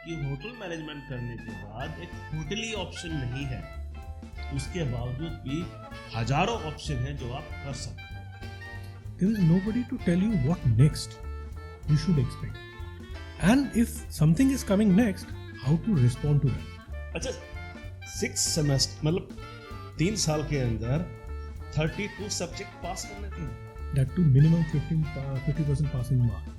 कि hotel management करने के बाद एक होटली ऑप्शन नहीं है, उसके बावजूद भी हजारों ऑप्शन हैं जो आप कर सकते हैं. There is nobody to tell you what next you should expect. And if something is coming next, how to respond to that. अच्छा, 6 सेमेस्टर मतलब 3 साल के अंदर 32 सब्जेक्ट पास करने थे. That to minimum 50% passing mark.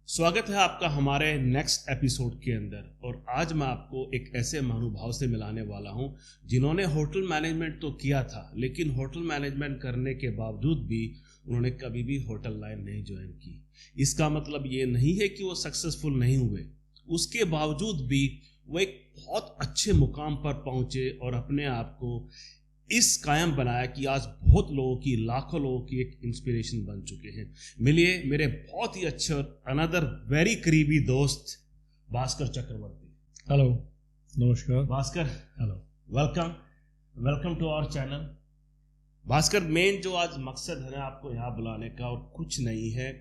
स्वागत है आपका हमारे नेक्स्ट एपिसोड के अंदर. और आज मैं आपको एक ऐसे महानुभाव से मिलाने वाला हूं जिन्होंने होटल मैनेजमेंट तो किया था, लेकिन होटल मैनेजमेंट करने के बावजूद भी उन्होंने कभी भी होटल लाइन नहीं ज्वाइन की. इसका मतलब ये नहीं है कि वो सक्सेसफुल नहीं हुए, उसके बावजूद भी वो एक बहुत अच्छे मुकाम पर पहुंचे और अपने आप को इस कायम बनाया कि आज बहुत लोगों की, लाखों लोगों की एक इंस्पिरेशन बन चुके हैं. मिलिए मेरे बहुत ही अच्छे और अनदर वेरी करीबी दोस्त भास्कर चक्रवर्ती. हेलो, नमस्कार Bhaskar. Hello, welcome to our channel. Bhaskar, main जो आज मकसद है आपको यहाँ बुलाने का और कुछ नहीं है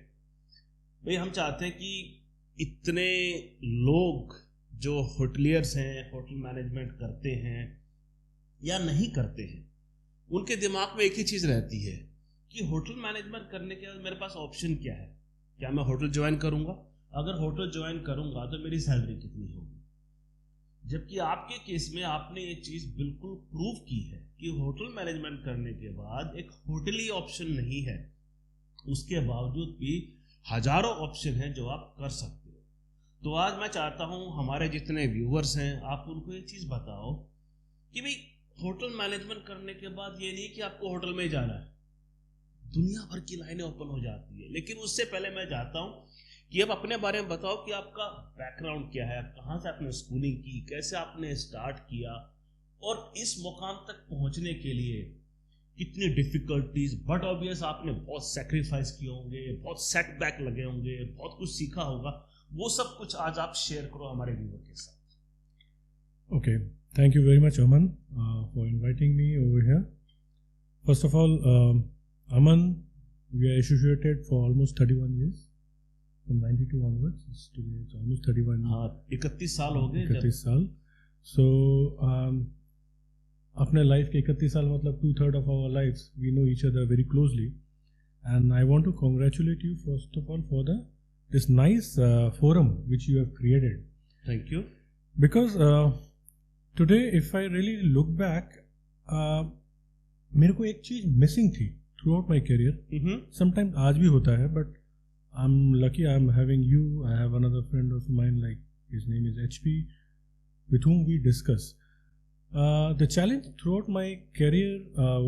भाई, हम चाहते हैं कि इतने लोग जो होटलियर्स हैं, होटल मैनेजमेंट करते हैं या नहीं करते हैं, उनके दिमाग में एक ही चीज़ रहती है कि होटल मैनेजमेंट करने के बाद मेरे पास ऑप्शन क्या है. क्या मैं होटल ज्वाइन करूंगा? अगर होटल ज्वाइन करूंगा तो मेरी सैलरी कितनी होगी? जबकि आपके केस में आपने ये चीज़ बिल्कुल प्रूव की है कि होटल मैनेजमेंट करने के बाद एक होटली ऑप्शन नहीं है, उसके बावजूद भी हजारों ऑप्शन हैं जो आप कर सकते हो. तो आज मैं चाहता हूं हमारे जितने व्यूअर्स हैं, आप उनको ये चीज़ बताओ कि भाई होटल मैनेजमेंट करने के बाद ये नहीं कि आपको होटल में जाना है, दुनिया भर की लाइनें ओपन हो जाती है. लेकिन उससे पहले मैं चाहता हूं कि अब अपने बारे में बताओ कि आपका बैकग्राउंड क्या है, कहाँ से आपने स्कूलिंग की, कैसे आपने स्टार्ट किया और इस मुकाम तक पहुंचने के लिए कितनी डिफिकल्टीज. बट ऑब्वियस आपने बहुत सेक्रीफाइस किए होंगे, बहुत सेटबैक लगे होंगे, बहुत कुछ सीखा होगा. वो सब कुछ आज आप शेयर करो हमारे व्यूअर के साथ. Okay, thank you very much, Aman, for inviting me over here. First of all, Aman, we are associated for almost 31 years, from 92 onwards. Today it's almost 31. हाँ, 31 साल हो गए. 31 साल. So, अपने लाइफ के 31 साल मतलब 2/3 of our lives we know each other very closely, and I want to congratulate you first of all for this nice forum which you have created. Thank you. Because today if I really look back, मेरे को एक चीज missing थी throughout my career. Sometimes आज भी होता है, but I'm lucky I'm having you. I have another friend of mine, like his name is HP, with whom we discuss. The challenge throughout my career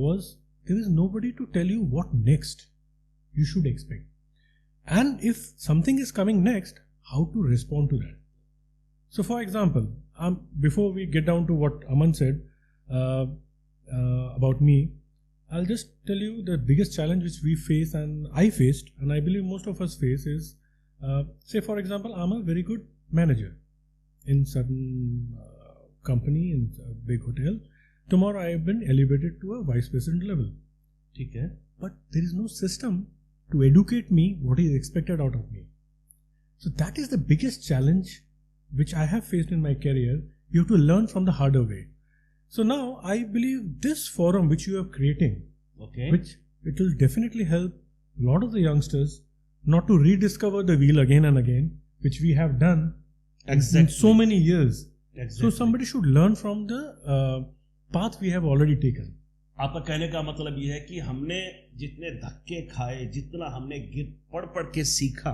was there is nobody to tell you what next you should expect, and if something is coming next, how to respond to that. So for example, before we get down to what Aman said about me, I'll just tell you the biggest challenge which we face and I faced, and I believe most of us face, is say for example, I'm a very good manager in certain company, in a big hotel. Tomorrow I have been elevated to a vice president level. ठीक है. But there is no system to educate me what is expected out of me. So that is the biggest challenge which I have faced in my career. You have to learn from the harder way. So now I believe this forum which you are creating, which it will definitely help a lot of the youngsters not to rediscover the wheel again and again, which we have done in so many years. Exactly. So somebody should learn from the path we have already taken. आपका कहने का मतलब ये है कि हमने जितने धक्के खाए, जितना हमने पढ़ के सीखा,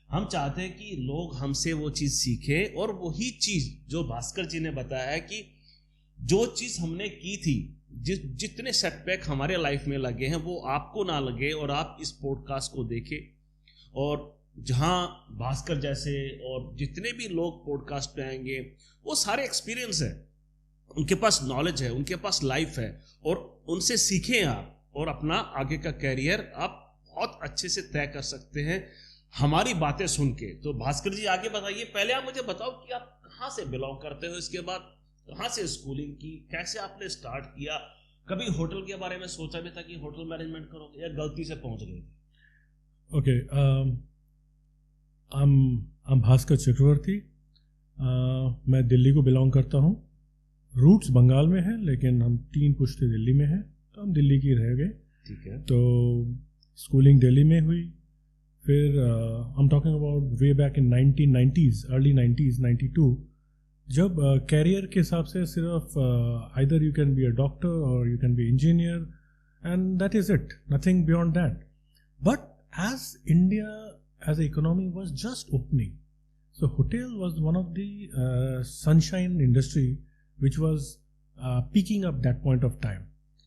हम चाहते हैं कि लोग हमसे वो चीज़ सीखें और वही चीज़ जो भास्कर जी ने बताया है कि जो चीज़ हमने की थी, जितने सेटबैक हमारे लाइफ में लगे हैं वो आपको ना लगे और आप इस पॉडकास्ट को देखें. और जहाँ भास्कर जैसे और जितने भी लोग पॉडकास्ट पे आएंगे वो सारे एक्सपीरियंस है, उनके पास नॉलेज है, उनके पास लाइफ है, और उनसे सीखें आप और अपना आगे का कैरियर आप बहुत अच्छे से तय कर सकते हैं हमारी बातें सुन के. तो भास्कर जी आगे बताइए. पहले आप मुझे बताओ कि आप कहाँ से बिलोंग करते हो, इसके बाद कहाँ से स्कूलिंग की, कैसे आपने स्टार्ट किया, कभी होटल के बारे में सोचा भी था कि होटल मैनेजमेंट करोगे या गलती से पहुंच गए थे? Okay. I'm भास्कर चक्रवर्ती. मैं दिल्ली को बिलोंग करता हूँ. रूट्स बंगाल में है, लेकिन हम 3 पुश्ते दिल्ली में हैं, तो हम दिल्ली की रह गए. ठीक है. तो स्कूलिंग दिल्ली में हुई. फिर I'm talking about way back in 1990s, early 90s, 92, जब कैरियर के हिसाब से सिर्फ either you can be a doctor or you can be engineer, and that is it, nothing beyond that. But as India as an economy was just opening, so hotel was one of the sunshine industry which was peaking up that point of time.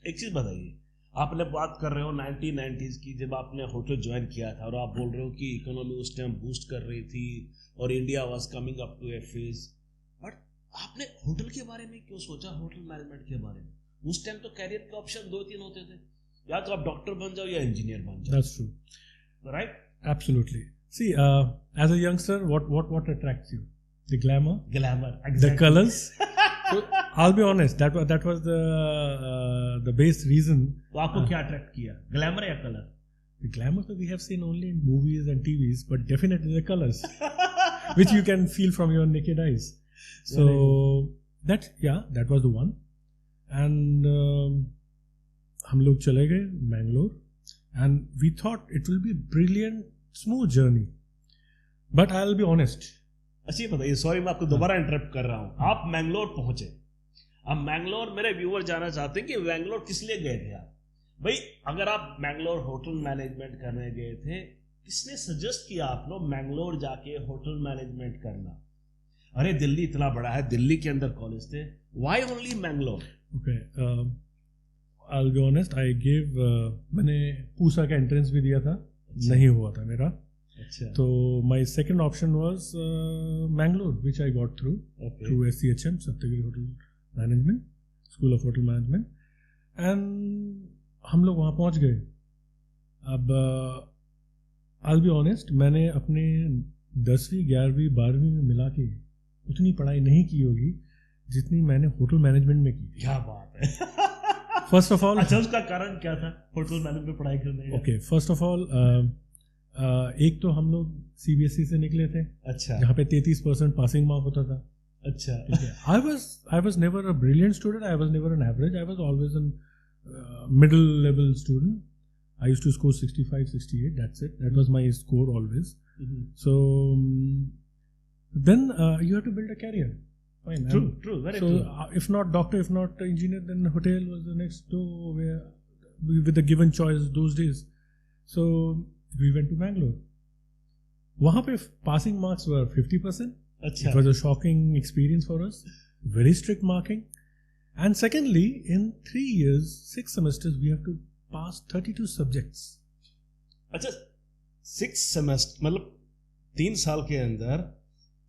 एक चीज बताइए, आपने बात कर रहे हो 1990s की, जब आपने होटल ज्वाइन किया था, और आप बोल रहे हो कि इकोनॉमी उस टाइम बूस्ट कर रही थी और India was coming up to a phase, but आपने होटल के बारे में क्यों सोचा, होटल मैनेजमेंट के बारे में? उस टाइम तो कैरियर के ऑप्शन 2-3 होते थे, या तो आप डॉक्टर बन जाओ या इंजीनियर बन जाओ. That's true. Right? Absolutely. See, as a youngster, what attracts you? The glamour, exactly. the colors. So I'll be honest, that was the base reason. तो आपको क्या अट्रैक्ट किया, ग्लैमर या colour? The glamour that we have seen only in movies and TVs, but definitely the colors, which you can feel from your naked eyes. So that was the one. And हम लोग चले गए Mangalore, and we thought it will be a brilliant, smooth journey. But I'll be honest. अच्छी बताइए, sorry मैं आपको दोबारा interrupt कर रहा हूँ. आप मैंगलोर पहुंचे. अब मैंगलोर, मेरे व्यूअर जानना चाहते हैं कि मैंगलोर किस लिए गए थे आप? भाई अगर आप मैंगलोर होटल मैनेजमेंट करने गए थे, किसने सजेस्ट किया आप लोग मैंगलोर जाके होटल मैनेजमेंट करना? अरे दिल्ली इतना बड़ा है, दिल्ली के अंदर कॉलेज थे, why only Mangalore? Okay, I'll be honest, I gave मैंने पूसा का एंट्रेंस भी दिया था. अच्छा. नहीं हुआ था मेरा. अच्छा. तो my second option was Mangalore, which I got through SCHM, Saptagiri hotel management, school of hotel management. And हम लोग वहाँ पहुँच गए. अब I'll be honest, मैंने अपने 10वीं 11वीं 12वीं में मिला के उतनी पढ़ाई नहीं की होगी जितनी मैंने होटल मैनेजमेंट में की. क्या बात है. फर्स्ट ऑफ ऑल, अच्छा उसका कारण क्या था होटल मैनेजमेंट में पढ़ाई करने का? ओके, फर्स्ट ऑफ ऑल एक तो हम लोग CBSE से निकले थे. अच्छा. जहाँ पे 33% पासिंग मार्क होता था. अच्छा. I was never a brilliant student. I was never an average. I was always a middle level student. I used to score 65, 68. That's it. That was my score always. Mm-hmm. So then you have to build a career. Fine. True, very true. So if not doctor, if not engineer, then hotel was the next door where with the given choice those days. So we went to Bangalore. वहाँ पे passing marks were 50%. अच्छा. It was a shocking experience for us. Very strict marking. And secondly, in 3 years, 6 semesters, we have to pass 32 subjects. अच्छा, 6 semester मतलब 3 साल के अंदर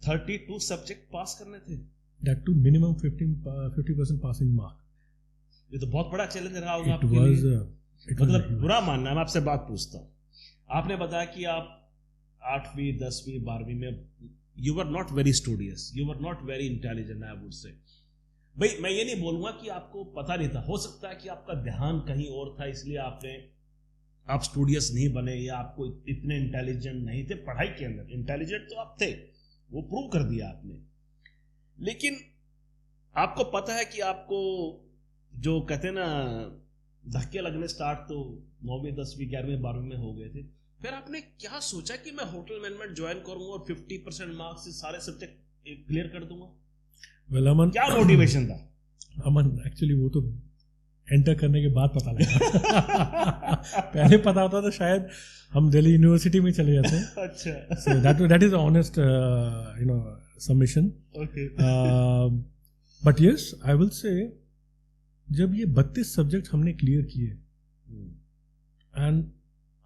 32 subject पास करने थे. That to minimum 50% passing mark. ये तो बहुत बड़ा चैलेंज रहा होगा आपके लिए. मतलब बुरा मानना है, मैं आपसे बात पूछता हूँ. आपने बताया कि आप 8वीं 10वीं 12वीं में you were not very studious, you were not very intelligent, I would say. भाई मैं ये नहीं बोलूंगा कि आपको पता नहीं था, हो सकता है कि आपका ध्यान कहीं और था, इसलिए आप स्टूडियस नहीं बने, या आपको इतने इंटेलिजेंट नहीं थे पढ़ाई के अंदर. इंटेलिजेंट तो आप थे, वो प्रूव कर दिया आपने. लेकिन आपको पता है कि आपको जो कहते हैं ना धक्के लगने स्टार्ट तो 9वीं 10वीं 11वीं 12वीं में हो गए थे. फिर आपने क्या सोचा कि मैं होटल मैनेजमेंट ज्वाइन करूंगा और 50% मार्क्स से सारे सब्जेक्ट क्लियर कर दूंगा? Well, अमन, क्या मोटिवेशन था? अमन, एक्चुअली वो तो एंटर करने के बाद पता लगा. पहले पता होता तो शायद हम दिल्ली यूनिवर्सिटी में चले जाते. अच्छा. So that is honest submission. Okay. But yes, I will say जब ये 32 सब्जेक्ट हमने क्लियर किए, एंड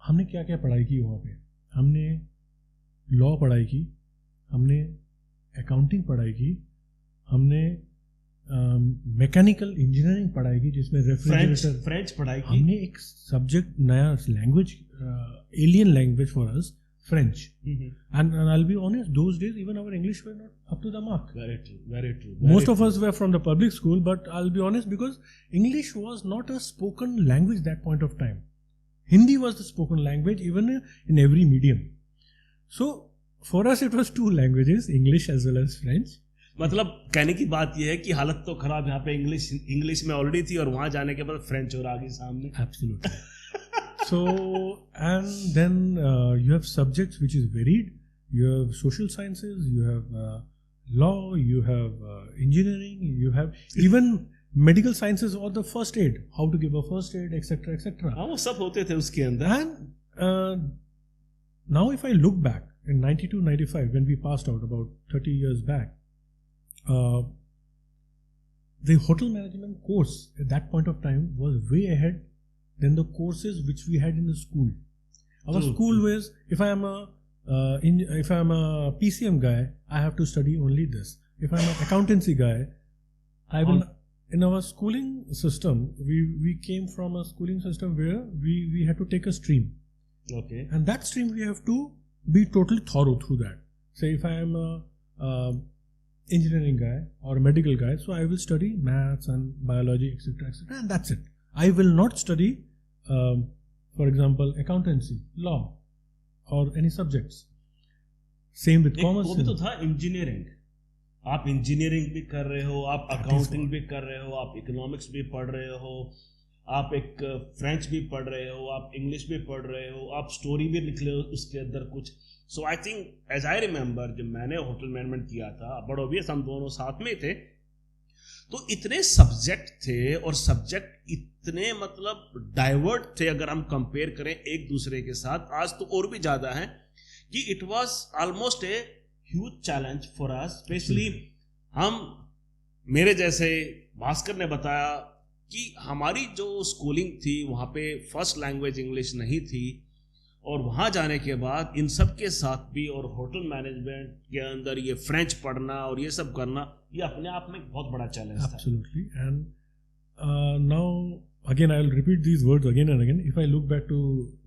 हमने क्या क्या पढ़ाई की वहाँ पे, हमने लॉ पढ़ाई की, हमने अकाउंटिंग पढ़ाई की, हमने मैकेनिकल इंजीनियरिंग पढ़ाई की जिसमें रेफ्रिजरेटर, फ्रेंच पढ़ाई की, हमने एक सब्जेक्ट नया language, alien language for us, French. And I'll be honest, those days even our English were not up to the mark. Very true, very true. Most of us were from the public school, but I'll be honest, because English was not a spoken language that point of time. Hindi was the spoken language even in every medium. So For us, it was 2 languages, English as well as French. मतलब कहने की बात यह है कि हालत तो खराब यहाँ पे इंग्लिश में ऑलरेडी थी और वहां जाने के बाद फ्रेंच और आ गई सामने. Absolutely. So, and then you have subjects which is varied. You have social sciences, you have law, you have engineering, you have even medical sciences or the first aid, how to give a first aid, etc., etc. हाँ, वो सब होते थे उसके अंदर. And now if I look back in 92-95 when we passed out about 30 years back, the hotel management course at that point of time was way ahead than the courses which we had in the school. Our school was, if I am a PCM guy, I have to study only this. If I am an accountancy guy, I will. In our schooling system, we came from a schooling system where we had to take a stream. Okay. And that stream we have to be totally thorough through that. Say if I am a engineering guy or a medical guy, so I will study maths and biology, etc., etc., and that's it. I will not study, for example, accountancy, law, or any subjects. Same with commerce. वो भी तो था engineering. आप engineering भी कर रहे हो, आप अकाउंटिंग भी कर रहे हो, आप इकोनॉमिक्स भी पढ़ रहे हो, आप एक फ्रेंच भी पढ़ रहे हो, आप इंग्लिश भी पढ़ रहे हो, आप स्टोरी भी लिख रहे हो उसके अंदर कुछ. So I think as I remember जब मैंने होटल मैनेजमेंट किया था, बट ऑब्वियस हम दोनों साथ में थे, तो इतने सब्जेक्ट थे और सब्जेक्ट इतने मतलब डाइवर्ट थे अगर हम कंपेयर करें एक दूसरे के साथ. आज तो और भी ज्यादा है कि it was almost a huge challenge for us, specially हम, मेरे जैसे भास्कर ने बताया कि हमारी जो स्कूलिंग थी वहाँ पे फर्स्ट लैंग्वेज इंग्लिश नहीं थी, और वहाँ जाने के बाद इन सब के साथ भी और होटल मैनेजमेंट के अंदर ये फ्रेंच पढ़ना और ये सब करना, ये अपने आप में बहुत बड़ा चैलेंज था. Absolutely. And now again I will repeat these words again and again. If I look back to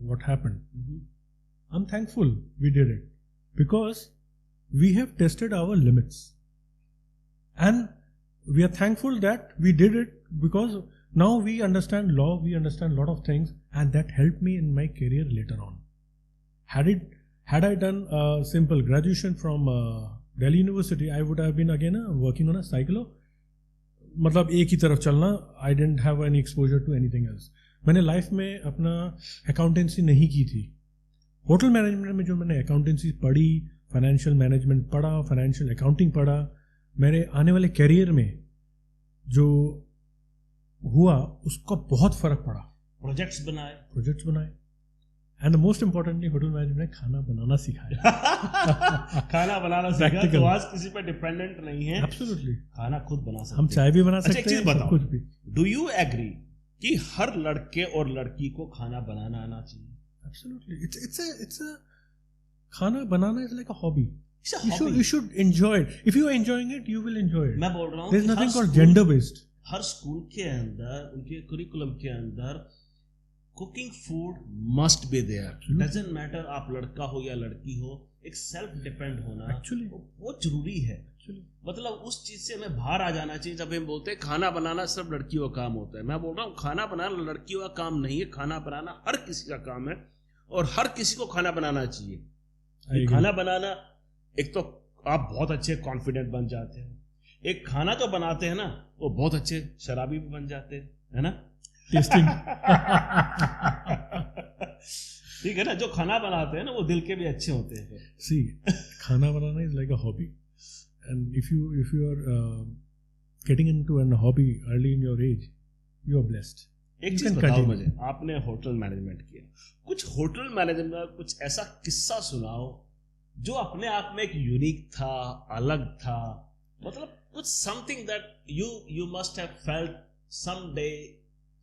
what happened, I'm thankful we did it because we have tested our limits, and we are thankful that we did it because now we understand law, we understand a lot of things, and that helped me in my career later on. Had I done a simple graduation from Delhi University, I would have been again working on a cycle. मतलब एक ही तरफ चलना. I didn't have any exposure to anything else. मैंने life में अपना accountancy नहीं की थी. होटल मैनेजमेंट में जो मैंने अकाउंटेंसी पढ़ी, फाइनेंशियल मैनेजमेंट पढ़ा, फाइनेंशियल अकाउंटिंग पढ़ा, मेरे आने वाले करियर में जो हुआ उसका बहुत फर्क पड़ा. प्रोजेक्ट्स बनाए and most importantly hotel management ने खाना बनाना सिखाया. खाना बनाना सिखाया, तो आज किसी पे डिपेंडेंट नहीं है. एब्सोल्युटली. खाना खुद बना सकते हैं. हम चाय भी बना सकते हैं. एक चीज बताओ, कुछ भी. डू यू एग्री कि हर लड़के और लड़की को खाना बनाना आना चाहिए? एब्सोल्युटली. इट्स अ खाना बनाना is like a hobby. You should enjoy it. If you are enjoying it, you will enjoy it. मैं बोल रहा हूँ there's nothing called gender based. हर स्कूल के अंदर, उनके करिकुलम के अंदर cooking food must be there. Doesn't matter आप लड़का हो या लड़की हो, एक सेल्फ डिपेंड होना एक्चुअली बहुत जरूरी है. मतलब उस चीज से हमें बाहर आ जाना चाहिए. जब हम बोलते हैं खाना बनाना सिर्फ लड़कियों का काम होता है, मैं बोल रहा हूँ खाना बनाना लड़कियों का काम नहीं है. खाना बनाना हर किसी का काम है और हर किसी को खाना बनाना चाहिए. खाना बनाना, एक तो आप बहुत अच्छे कॉन्फिडेंट बन जाते हो. एक खाना जो बनाते हैं ना, वो बहुत अच्छे शराबी भी बन जाते हैं, है ना? टेस्टिंग. ठीक है ना? जो खाना बनाते हैं ना, वो दिल के भी अच्छे होते हैं. सी, खाना बनाना is like a hobby, and if you are getting into an hobby early in your age, you are blessed. एक चीज बताओ मुझे, आपने होटल मैनेजमेंट किया, कुछ होटल मैनेजमेंट का कुछ ऐसा किस्सा सुनाओ जो अपने आप में एक यूनिक था, अलग था. मतलब कुछ something that you must have felt someday,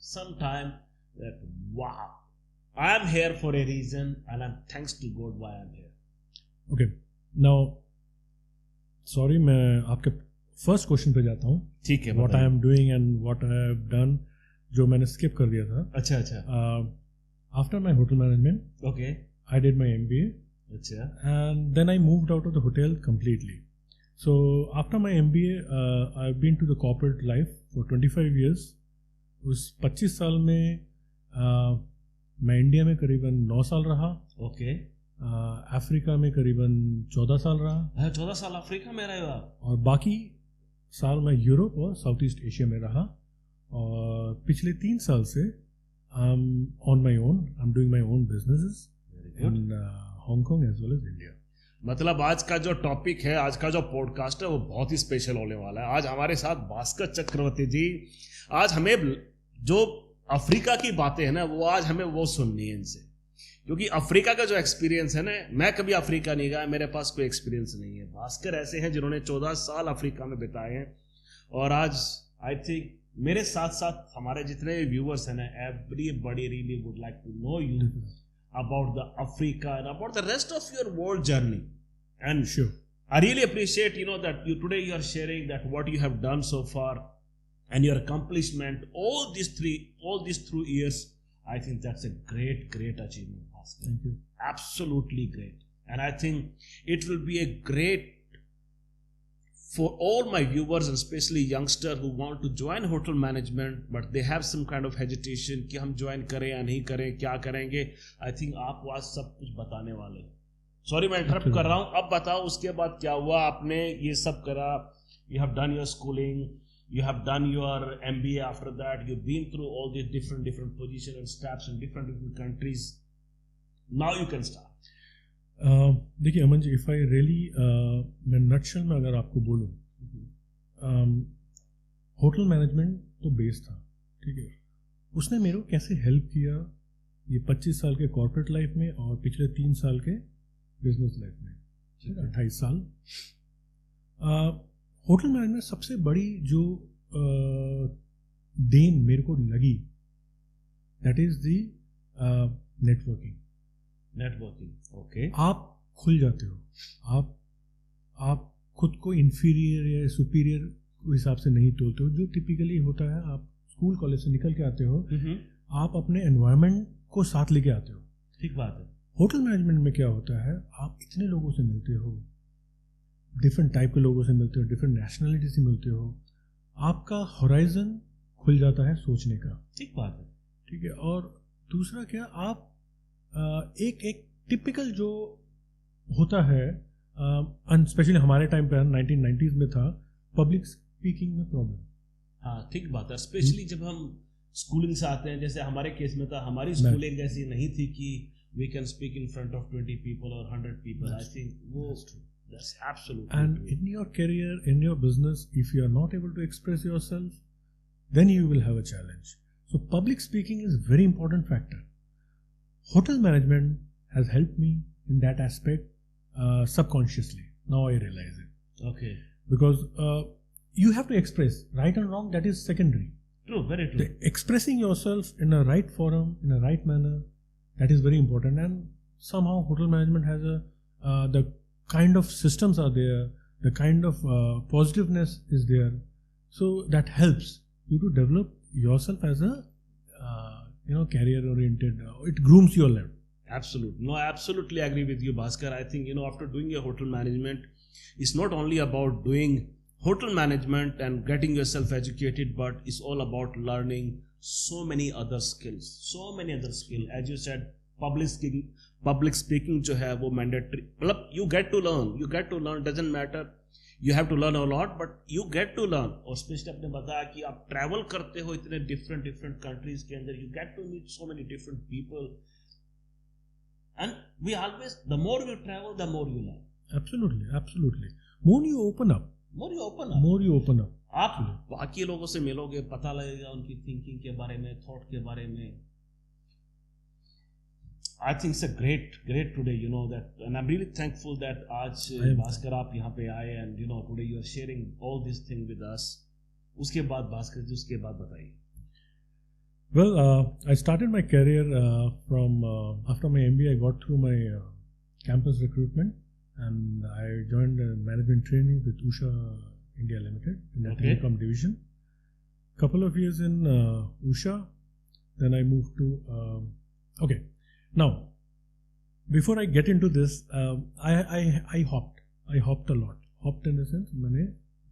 sometime that wow, I am here for a reason and I'm thanks to God why I'm here. Okay, now sorry, मैं आपके फर्स्ट क्वेश्चन पे जाता हूँ. ठीक है. What I am doing and what I have done, जो मैंने skip कर दिया था. अच्छा. After my hotel management, okay, I did my MBA. अच्छा. And then I moved out of the hotel completely. So after my MBA, I've been to the corporate life for 25 years. उस 25 साल में मैं India में करीबन 9 साल रहा. Okay. Africa में करीबन 14 साल रहा। 14 साल अफ्रीका में रहे हो आप? और बाकी साल मैं यूरोप और साउथ ईस्ट एशिया में रहा। और पिछले 3 साल से I am on my own, I am doing my own businesses in Hong Kong as well as India. मतलब आज का जो टॉपिक है, आज का जो पॉडकास्ट है, वो बहुत ही स्पेशल होने वाला है। आज हमारे साथ भास्कर चक्रवर्ती जी, आज हमें जो अफ्रीका की बातें हैं ना, वो आज हमें वो सुननी है इनसे, क्योंकि अफ्रीका का जो एक्सपीरियंस है ना, मैं कभी अफ्रीका नहीं गया, मेरे पास कोई एक्सपीरियंस नहीं है। भास्कर ऐसे हैं जिन्होंने 14 साल अफ्रीका में बिताए हैं, और आज आई थिंक मेरे साथ साथ हमारे जितने भी व्यूअर्स हैं ना, everybody really would like to know you about the Africa and about the rest of your world journey. And sure, I really appreciate, that today you are sharing that what you have done so far and your accomplishment all these 3 years. I think that's a great achievement, Bhaskar. Thank you. Absolutely great. And I think it will be a great for all my viewers, and especially youngster who want to join hotel management but they have some kind of hesitation कि हम join करें या नहीं करें, क्या करेंगे। I think आप आज सब कुछ बताने वाले हैं। सॉरी मैं इंटरप्ट कर रहा हूँ, अब बताओ उसके बाद क्या हुआ। आपने ये सब करा, you have done your schooling, you have done your MBA, after that you've been through all these different positions and steps in different countries. Now you can start. देखिए Aman ji, if I really मैं nutshell में अगर आपको बोलूँ, hotel management तो base था, ठीक है। उसने मेरे को कैसे हेल्प किया ये 25 साल के कॉर्पोरेट लाइफ में और पिछले 3 साल के बिजनेस लाइफ में, 28 साल। होटल मैनेजमेंट सबसे बड़ी जो देन मेरे को लगी, that is the networking. Okay. आप खुल जाते हो, आप खुद को इंफीरियर या सुपीरियर हिसाब से नहीं तोलते हो, जो टिपिकली होता है। आप स्कूल कॉलेज से निकल के आते हो, आप अपने एनवायरनमेंट को साथ लेके आते हो। ठीक बात है। होटल मैनेजमेंट में क्या होता है, आप इतने लोगों से मिलते हो, डिफरेंट टाइप के लोगों से मिलते हो, डिफरेंट नेशनलिटी से मिलते हो, आपका होराइजन खुल जाता है सोचने का। ठीक बात है। ठीक है। और दूसरा क्या, आप एक टिपिकल जो होता है, स्पेशली हमारे टाइम पे 1990s में था, पब्लिक स्पीकिंग में प्रॉब्लम। हाँ ठीक बात है। स्पेशली जब हम स्कूलिंग से आते हैं, जैसे हमारे केस में था, हमारी स्कूलिंग ऐसी नहीं थी कि we can speak in front of 20 people और 100 पीपल। आई थिंक वो that's absolutely and true. In your career, in your business, if you are not able to express yourself, then you will have a challenge. So public speaking is a very important factor. Hotel management has helped me in that aspect subconsciously. Now I realize it. Okay. Because you have to express right and wrong. That is secondary. True, very true. Expressing yourself in a right forum, in a right manner, that is very important. And somehow hotel management has the kind of systems are there, the kind of positiveness is there, so that helps you to develop yourself as a career oriented. It grooms your life. Absolutely. No, I absolutely agree with you, Bhaskar. I think after doing your hotel management, it's not only about doing hotel management and getting yourself educated, but it's all about learning so many other skills. As you said, public speaking जो है वो mandatory, मतलब you get to learn, doesn't matter, you have to learn a lot, but you get to learn. और specially आपने बताया कि आप travel करते हो इतने डिफरेंट कंट्रीज के अंदर, you get to meet so many different people, and we always, the more you travel, the more you learn. Absolutely. More you open up. आप बाकी लोगों से मिलोगे, पता लगेगा उनकी थिंकिंग के बारे में, थॉट के बारे में। I think it's a great today, that, and I'm really thankful that आज भास्कर आप यहाँ पे आए, and today you are sharing all these things with us. उसके बाद भास्कर जी, उसके बाद बताइए। Well, I started my career from after my MBA. I got through my campus recruitment, and I joined management training with Usha India Limited in the telecom division. Couple of years in Usha, then I moved to Now, before I get into this, I hopped a lot. Hopped in the sense, मैंने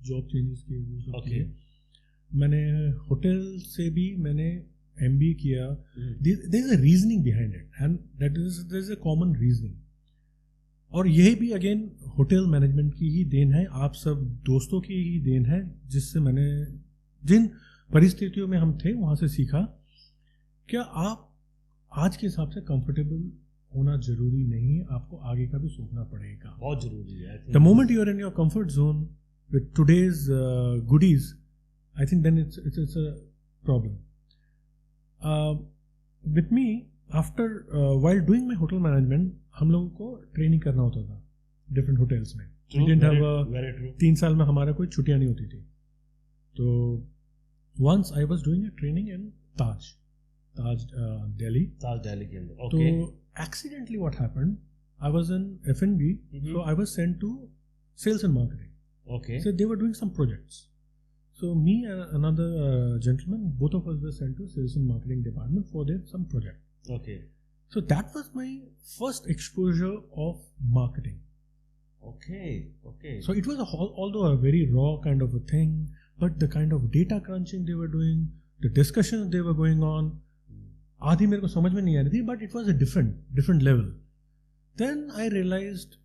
job changes किए, वो सब किए। मैंने hotel से भी मैंने MBA किया। There is a reasoning behind it, and there is a common reasoning. और यही भी अगेन होटल मैनेजमेंट की ही देन है, आप सब दोस्तों की ही देन है, जिससे मैंने जिन परिस्थितियों में हम थे वहाँ से सीखा क्या आप आज के हिसाब से कंफर्टेबल होना जरूरी नहीं है, आपको आगे का भी सोचना पड़ेगा, बहुत जरूरी है। The moment you are in your comfort zone with today's goodies, I think then it's a problem. With me after while doing my hotel management हम लोगों को ट्रेनिंग करना होता था डिफरेंट होटल्स में. 3 साल में हमारा कोई छुट्टियां नहीं होती थी. तो once I was doing a training in Taj Delhi. Taj Delhi के अंदर. Okay. So accidentally what happened? I was in F&B, so I was sent to sales and marketing. Okay. So they were doing some projects. So me and another gentleman, both of us were sent to sales and marketing department for some project. Okay. So that was my first exposure of marketing. Okay. Okay. So it was although a very raw kind of a thing. But the kind of data crunching they were doing, the discussions they were going on, आधी मेरे को समझ में नहीं आ रही थी, but it was a different level. Then I realized,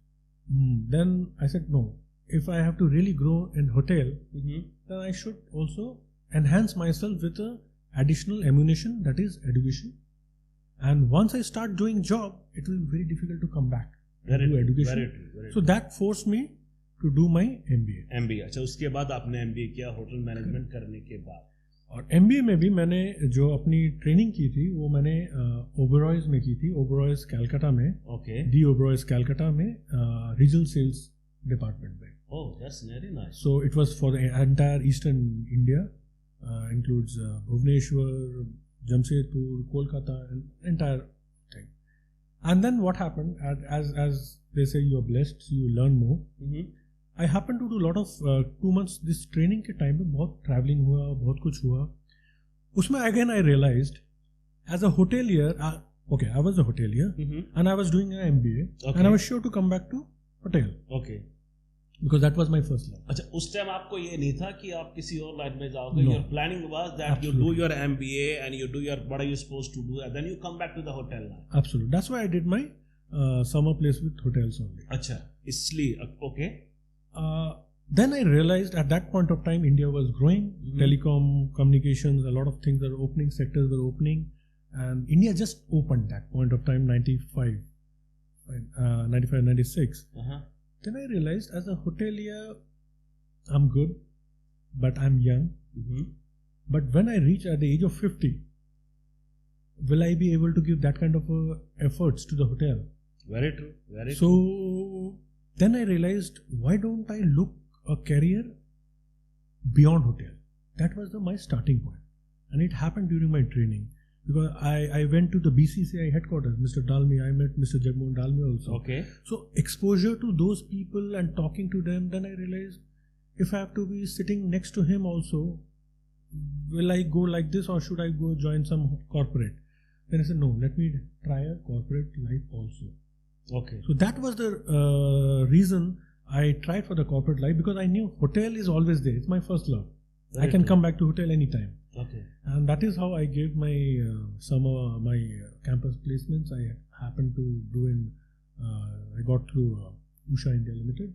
then I said no, if I have to really grow in hotel, then I should also enhance myself with a additional ammunition, that is education. And once I start doing job, it will be very difficult to come back to education. Very true. So that forced me to do my MBA. अच्छा, उसके बाद आपने MBA किया hotel management करने के बाद. और MBA में भी मैंने जो अपनी ट्रेनिंग की थी वो मैंने ओबरॉयज में की थी, ओबरॉयज कैलकाटा में. ओके. दी ओबरॉयज कैलकाटा में रीजनल सेल्स डिपार्टमेंट में. Oh, that's very nice. So it was for the entire eastern India, includes Bhubaneswar, Jamshedpur, Kolkata, entire thing. And then what happened, as they say, you are blessed, so you learn more. I happened to do a lot of 2 months this training के time में बहुत travelling हुआ, बहुत कुछ हुआ. उसमें again I realized as a hotelier, okay, I was a hotelier and I was doing an MBA, and I was sure to come back to hotel. Okay. Because that was my first love. अच्छा, उस time आपको ये नहीं था कि आप किसी और लाइन में जाओगे. Your planning was that you do your MBA and you do your what are you supposed to do, and then you come back to the hotel line. Absolutely. That's why I did my summer place with hotels only. अच्छा, इसलिए. Okay. Then I realized at that point of time India was growing, telecom, communications, a lot of things are opening, sectors were opening, and India just opened that point of time, 95, 96. Then I realized as a hotelier I'm good, but I'm young. But when I reach at the age of 50, will I be able to give that kind of efforts to the hotel? Very true. Very so true. Then I realized, why don't I look a career beyond hotel? That was my starting point. And it happened during my training. Because I went to the BCCI headquarters, Mr. Dalmi, I met Mr. Jagmohan Dalmi also. Okay. So exposure to those people and talking to them, then I realized, if I have to be sitting next to him also, will I go like this or should I go join some corporate? Then I said, no, let me try a corporate life also. Okay. So that was the reason I tried for the corporate life, because I knew hotel is always there. It's my first love. I can come back to hotel anytime. Okay. And that is how I gave my my campus placements. I happened to do I got through Usha India Limited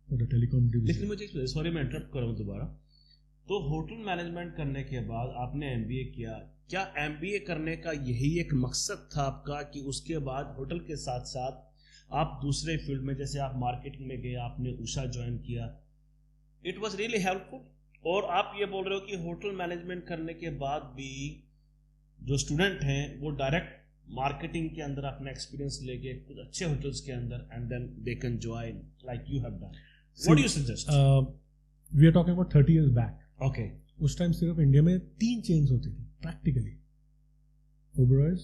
for the telecom division. लेकिन मुझे sorry मैं interrupt कर रहा हूँ दोबारा. तो hotel management करने के बाद आपने MBA किया. क्या MBA करने का यही एक मकसद था आपका कि उसके बाद होटल के साथ साथ आप दूसरे फील्ड में, जैसे आप मार्केटिंग में गए, आपने उषा ज्वाइन किया, इट वाज रियली हेल्पफुल? और आप ये बोल रहे हो कि होटल मैनेजमेंट करने के बाद भी जो स्टूडेंट हैं वो डायरेक्ट मार्केटिंग के अंदर अपना एक्सपीरियंस लेके कुछ अच्छे होटल्स के अंदर and then they can join like you have done. What do you suggest? We are talking about 30 years back. Okay. उस टाइम सिर्फ इंडिया में 3 चेन्स होती थी practically, Oberois,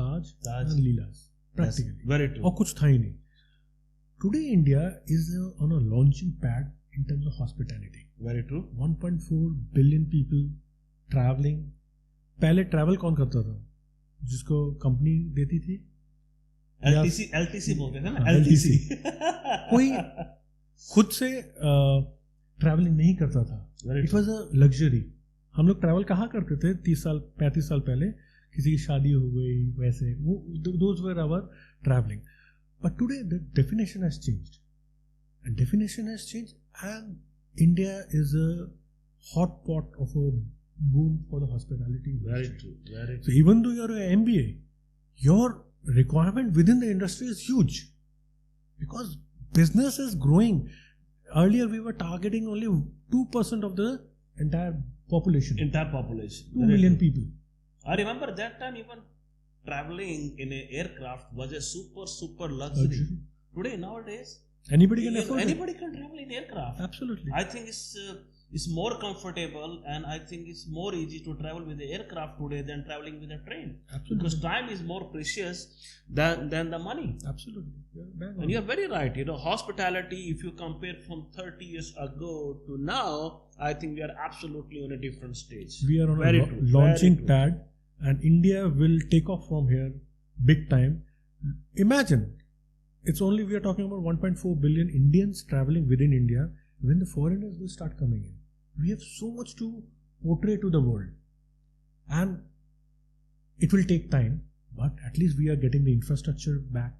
Taj and Leelas, practically. Very true. और कुछ था ही नहीं. Today India is on a launching pad in terms of hospitality. Very true. 1.4 billion people travelling. पहले ट्रैवल कौन करता था? जिसको कंपनी देती थी, LTC बोलते थे ना, LTC. कोई खुद से ट्रैवलिंग नहीं करता था. It was a luxury. हम लोग ट्रैवल कहाँ करते थे 35 साल पहले? किसी की शादी हो गई, वैसे वो those were our travelling. But today the definition has changed. And India is a hot pot of a boom for the hospitality industry. Very true. So even though you're an MBA, your requirement within the industry is huge because business is growing. Earlier we were targeting only 2% of the entire population. 2 million people. I remember that time even traveling in an aircraft was a super luxury. Today, nowadays, anybody can afford anybody can travel in aircraft. Absolutely. I think it's more comfortable, and I think it's more easy to travel with the aircraft today than traveling with a train. Absolutely. Because time is more precious than the money. Absolutely. And you're very right. Hospitality, if you compare from 30 years ago to now, I think we are absolutely on a different stage. We are on a launching pad, and India will take off from here big time. Imagine, we are talking about 1.4 billion Indians traveling within India. When the foreigners will start coming in, we have so much to portray to the world, and it will take time, but at least we are getting the infrastructure back.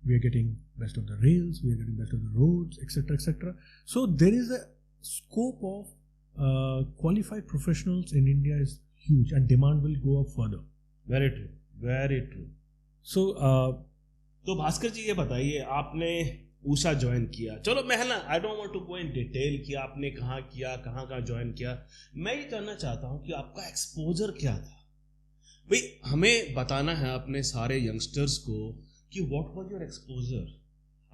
We are getting best of the rails, we are getting best of the roads, etc., etc. So there is a scope of qualified professionals in India is huge, and demand will go up further. Very true. So तो भास्कर जी ये बताइए, आपने Usha join किया, चलो मैं I don't want to go in detail कि आपने कहाँ किया, कहाँ ज्वाइन किया. मैं ये जानना चाहता हूँ कि आपका एक्सपोजर क्या था. भाई हमें बताना है अपने सारे यंगस्टर्स को कि व्हाट वाज योर एक्सपोजर.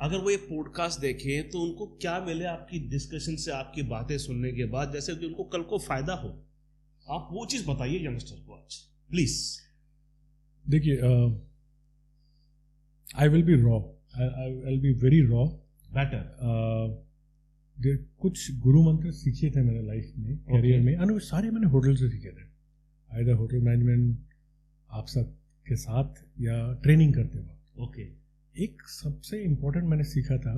अगर वो ये पॉडकास्ट देखें तो उनको क्या मिले आपकी डिस्कशन से, आपकी बातें सुनने के बाद, जैसे कि उनको कल को फायदा हो. आप वो चीज बताइए यंगस्टर को आज प्लीज. देखिए, I will be raw. I'll be very raw. Better. कुछ गुरु मंत्र सीखे थे मैंने लाइफ में, करियर में, और सारे मैंने होटल से सीखे थे. आइदर होटल मैनेजमेंट आप सब के साथ या ट्रेनिंग करते वक्त. ओके. एक सबसे इम्पोर्टेंट मैंने सीखा था,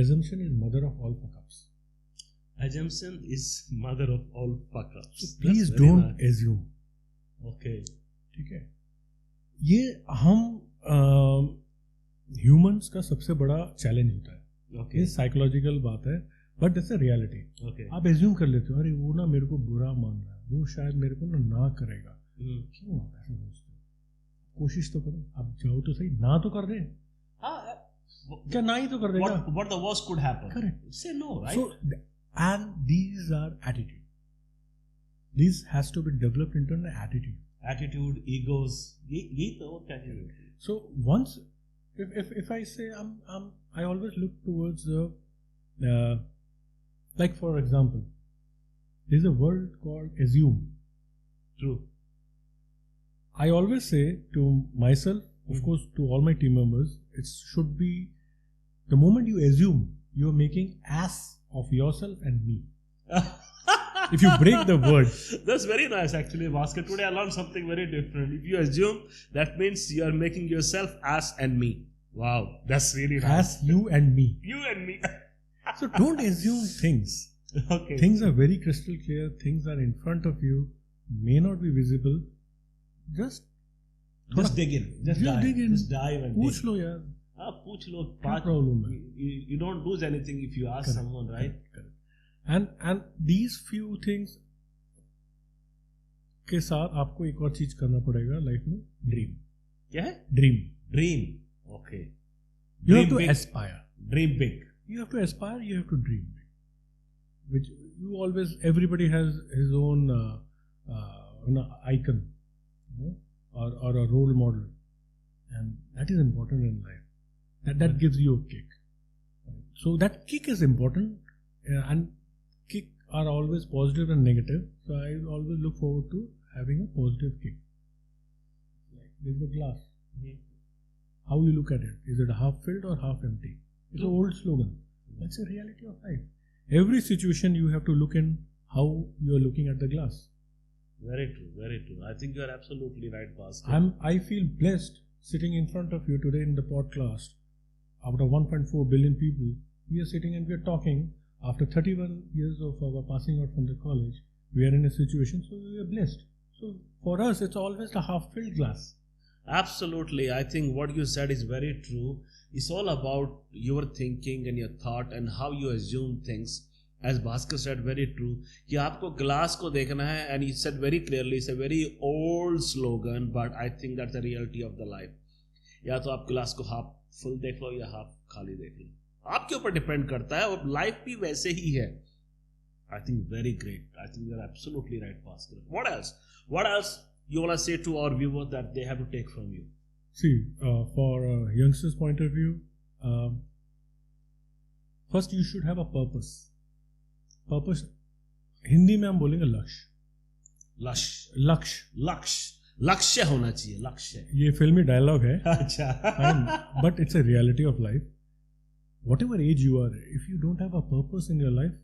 assumption is mother of all fuck ups. Assumption is mother of all fuck ups. So please don't assume. Okay. ठीक है. ये हम ह्यूमंस का सबसे बड़ा चैलेंज होता है. ये साइकोलॉजिकल बात है, बट दैट्स अ रियलिटी. आप एज्यूम कर लेते हो, अरे वो ना मेरे को बुरा मान रहा है, वो शायद मेरे को ना करेगा. क्यों आप ऐसा सोचते हो? कोशिश तो करो, आप जाओ तो सही, ना तो कर दे. क्या ना ही तो कर देगा. What the worst could happen? Correct. Say no, right? So, and these are attitude. This has to be developed into an attitude. Attitude, egos, ये तो क्या चाहिए. So once, if I say I always look towards the, like for example, there is a word called assume. True. I always say to myself, of course, to all my team members, it should be the moment you assume, you are making ass of yourself and me. If you break the word. That's very nice actually, Bhaskar. Today I learned something very different. If you assume, that means you are making yourself as and me. Wow, that's really nice. As you and me. You and me. So don't assume things. Okay. Things are very crystal clear. Things are in front of you. May not be visible. Just dig in. Just dig in. Just dive and पूछ लो यार. पूछ लो. क्या problem है? You don't lose anything if you ask Correct. someone, right? Correct. And these few things के साथ आपको एक और चीज करना पड़ेगा लाइफ में. ड्रीम. क्या है? Dream. Okay. You have to aspire. Dream big. You have to aspire. You have to dream big. Which you always, everybody has his own icon, or a role model, and that is important in life. That gives you a kick. So that kick is important, and kick are always positive and negative. So I always look forward to having a positive kick. Like there's the glass. How you look at it? Is it half filled or half empty? It's an old slogan. That's the reality of life. Every situation you have to look in how you are looking at the glass. Very true, very true. I think you are absolutely right, Bhaskar. I feel blessed sitting in front of you today in the podcast. Out of 1.4 billion people, we are sitting and we are talking. After 31 years of our passing out from the college, we are in a situation, so we are blessed. So for us, it's always a half-filled glass. Absolutely. I think what you said is very true. It's all about your thinking and your thought and how you assume things. As Bhaskar said, very true, कि आपको glass को देखना है, and he said very clearly, it's a very old slogan, but I think that's the reality of the life. या तो आप glass को half full देख लो या half खाली देख लो, आपके ऊपर डिपेंड करता है, और लाइफ भी वैसे ही है. I think very great. I think you're absolutely right, Bhaskar. What else? What else you want to say to our viewers that they have to take from you? See, for a youngster's point of view, first you should have a purpose. Purpose, Hindi में हम बोलेंगे लक्ष्य. लक्ष्य होना चाहिए. लक्ष्य ये फिल्मी डायलॉग है. अच्छा. But it's a reality of life. Whatever age you are, if you don't have a purpose in your life,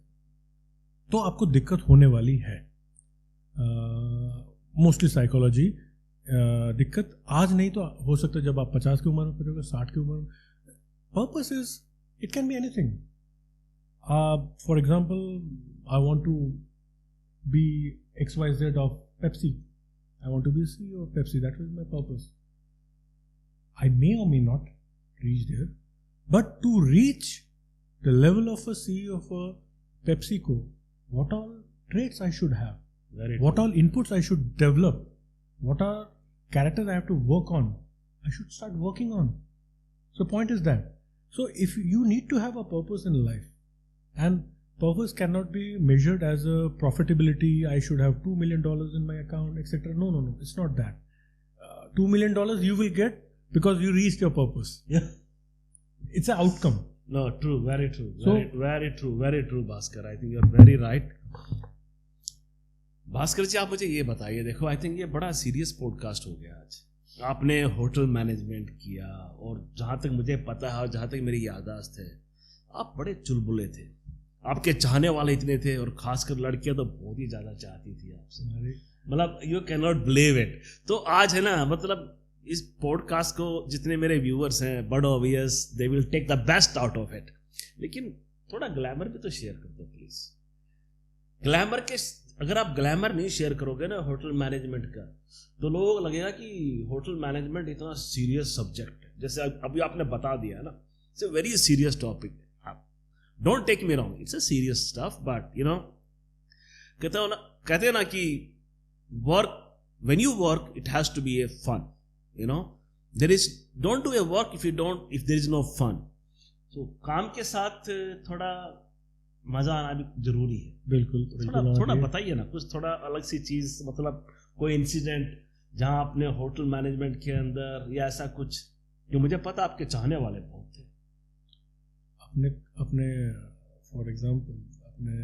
तो आपको दिक्कत होने वाली है. मोस्टली साइकोलॉजी दिक्कत आज नहीं तो हो सकता है जब आप 50 की उम्र में पहुंचोगे, 60 की उम्र में. Purpose is, it can be anything. For example, I want to be XYZ of Pepsi. I want to be CEO of Pepsi. That was my purpose. I may or may not reach there, but to reach the level of a CEO of a PepsiCo, what all traits I should have? What all inputs I should develop? What are characters I have to work on? I should start working on. So point is that. So if you need to have a purpose in life, and purpose cannot be measured as a profitability, I should have $2 million in my account, etc. No, it's not that. $2 million you will get because you reached your purpose. Yeah. It's an outcome. No, true, very true. So, very true, Bhaskar. I think you're very right. Bhaskar ji, आप मुझे ये बताइए, देखो I think ये बड़ा serious podcast हो गया आज. आपने होटल मैनेजमेंट किया, और जहाँ तक मुझे पता है और जहाँ तक मेरी याददाश्त है, आप बड़े चुलबुले थे, आपके चाहने वाले इतने थे, और खासकर लड़कियां तो बहुत ही ज़्यादा चाहती थी आपसे. मतलब you can not believe it. तो आज है ना, मतलब इस पॉडकास्ट को जितने मेरे व्यूअर्स हैं, but obvious they will take the best out of it. लेकिन थोड़ा ग्लैमर भी तो शेयर कर दो प्लीज. ग्लैमर के, अगर आप ग्लैमर नहीं शेयर करोगे ना होटल मैनेजमेंट का, तो लोगों को लगेगा कि होटल मैनेजमेंट इतना सीरियस सब्जेक्ट है. जैसे अभी आपने बता दिया ना, it's a very serious topic. Don't take me wrong, it's a serious stuff, but you know, कहते हैं ना कि work, when you work it has to be a fun. You know, there is, don't do a work if there is no fun. तो काम के साथ थोड़ा मजा आना भी जरूरी है. बिल्कुल. थोड़ा बताइए ना कुछ, थोड़ा अलग सी चीज, मतलब कोई इंसिडेंट जहां आपने होटल मैनेजमेंट के अंदर, या ऐसा कुछ जो मुझे पता आपके चाहने वाले बहुत थे. अपने फॉर एग्जांपल अपने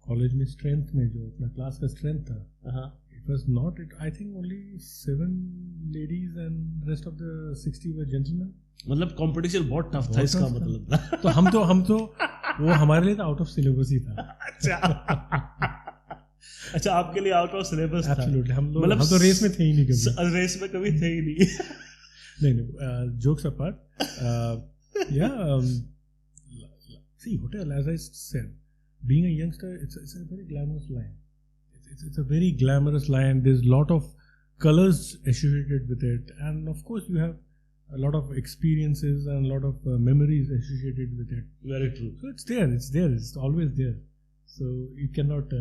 कॉलेज में स्ट्रेंथ में जो अपना क्लास का स्ट्रेंथ था, it was not, it I think only 7 ladies and rest of the 60 were gentleman. मतलब कंपटीशन बहुत टफ था इसका मतलब. तो हम तो वो हमारे लिए तो आउट ऑफ सिलेबस ही था. अच्छा, आपके लिए आउट ऑफ सिलेबस था. एब्सोल्युटली. हम तो रेस में थे ही नहीं कभी. रेस में कभी थे ही नहीं. नहीं, jokes apart. See, hotel, as I said, being a youngster, it's a very glamorous line. It's a very glamorous line. There's a lot of colors associated with it, and of course, you have a lot of experiences and a lot of memories associated with it. Very true. So it's there. It's always there. So you cannot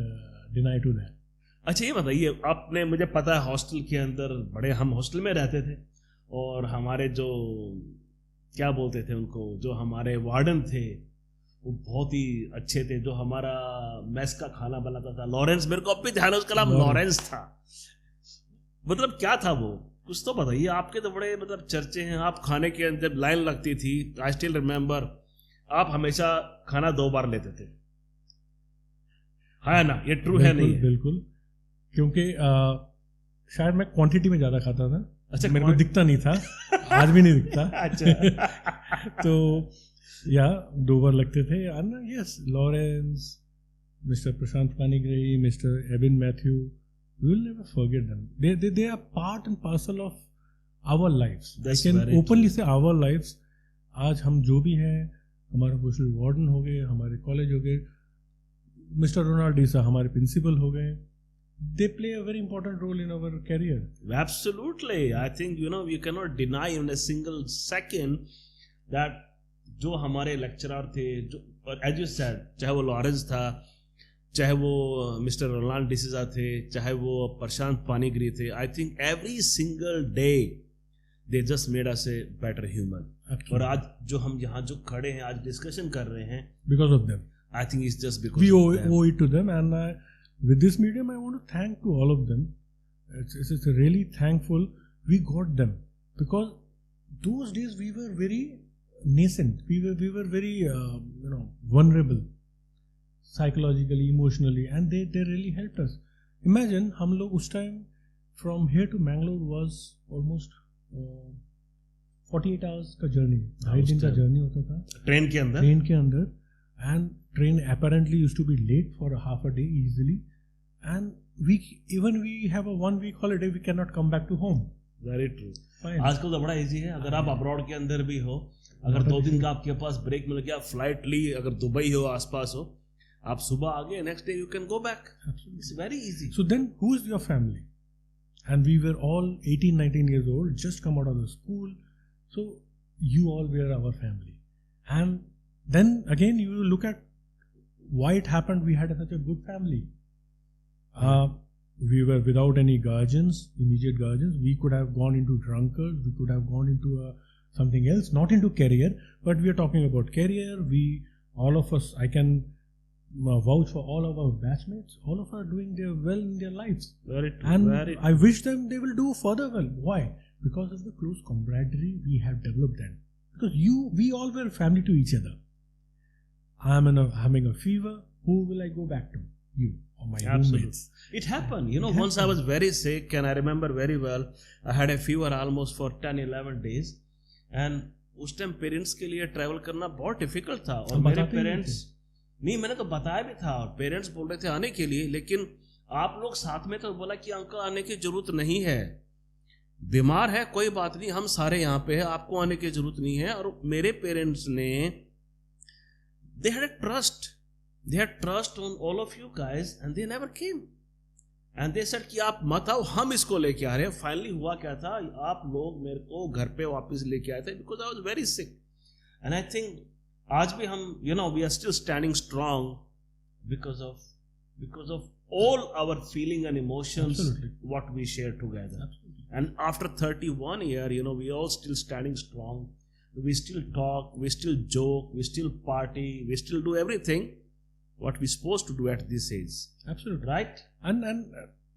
deny to that. अच्छा, ये बताइए, आपने, मुझे पता है hostel के अंदर बड़े, हम हॉस्टल में रहते थे, और हमारे जो क्या बोलते थे उनको, जो हमारे वार्डन थे वो बहुत ही अच्छे थे. जो हमारा मेस का खाना बनाता था, लॉरेंस, मेरे को अब भी ध्यान है उसका नाम लॉरेंस था. मतलब क्या था वो, कुछ तो बताइए. आपके तो बड़े मतलब चर्चे हैं. आप खाने के अंदर लाइन लगती थी, आई स्टिल रिमेम्बर, आप हमेशा खाना 2 बार लेते थे, है ना? ये ट्रू है नहीं? बिल्कुल, क्योंकि शायद मैं क्वांटिटी में ज्यादा खाता था. अच्छा, मेरे को दिखता नहीं था, आज भी नहीं दिखता. अच्छा. तो या 2 बार लगते थे. Yes, Lawrence, mister Prashant Panigrahi, mister Ebin Mathew, we will never forget them. They are part and parcel of our lives. I can openly say our lives. आज हम जो भी हैं, हमारे हॉस्टल वार्डन हो गए, हमारे कॉलेज हो गए, मिस्टर रोनाल्ड डीसा हमारे प्रिंसिपल हो गए. They play a very important role in our career. Absolutely. I think, you know, you cannot deny in a single second that जो हमारे लेक्चरर थे, जो एज यू सेड, चाहे वो लॉरेंस था, चाहे वो मिस्टर रोनाल्ड डिसिजा थे, चाहे वो प्रशांत पानीग्री थे, I think every single day they just made us a better human. और आज जो हम यहाँ जो खड़े हैं, आज डिस्कशन कर रहे हैं, because of them. I think it's just because we owe it to them, and with this medium I want to thank to all of them. It's really thankful we got them, because those days we were very nascent, we were very vulnerable psychologically, emotionally, and they really helped us. Imagine हम लोग उस time from here to Mangalore was almost 48 hours का journey, 2.5 दिन का journey होता था train के अंदर, and train apparently used to be late for a half a day easily, and we have a 1 week holiday, we cannot come back to home. Very true. आजकल तो बड़ा इजी है, अगर आप अब्रॉड के अंदर भी हो, अगर 2 दिन का आपके पास ब्रेक मिल गया, फ्लाइट ली, अगर दुबई हो, आसपास हो, आप सुबह आ गए, next day you can go back. It's very easy. So then who is your family? And we were all 18-19 years old, just come out of the school, so you all were our family. And then again you look at why it happened. We had such a good family. We were without any guardians, immediate guardians. We could have gone into drunkards, we could have gone into something else, not into career, but we are talking about career. All of us, I can vouch for all of our batchmates, all of us are doing well in their lives. Very true. And very I wish them they will do further well. Why? Because of the close camaraderie we have developed then. Because we all were family to each other. I am having a fever. Who will I go back to? You or my roommates. It happened. Once I was very sick, and I remember very well, I had a fever almost for 10-11 days. And उस time parents के लिए travel करना बहुत difficult था. और मेरे parents नहीं, मैंने तो बताया भी था, और पेरेंट्स बोल रहे थे आने के लिए, लेकिन आप लोग साथ में तो बोला कि अंकल आने की जरूरत नहीं है, बीमार है कोई बात नहीं, हम सारे यहाँ पे हैं, आपको आने की जरूरत नहीं है. और मेरे पेरेंट्स ने they had trust on all of you guys, and they never came, and they said कि आप मत आओ, हम इसको लेके आ रहे हैं. फाइनली हुआ क्या था, आप लोग मेरे को घर पे वापस लेके आए थे, because I was very sick. And I think आज भी हम we are still standing strong because of all our feeling and emotions. Absolutely. What we share together. Absolutely. And after 31 years, we all still standing strong. We still talk, we still joke, we still party, we still do everything what we're supposed to do at this age. Absolutely. Right? And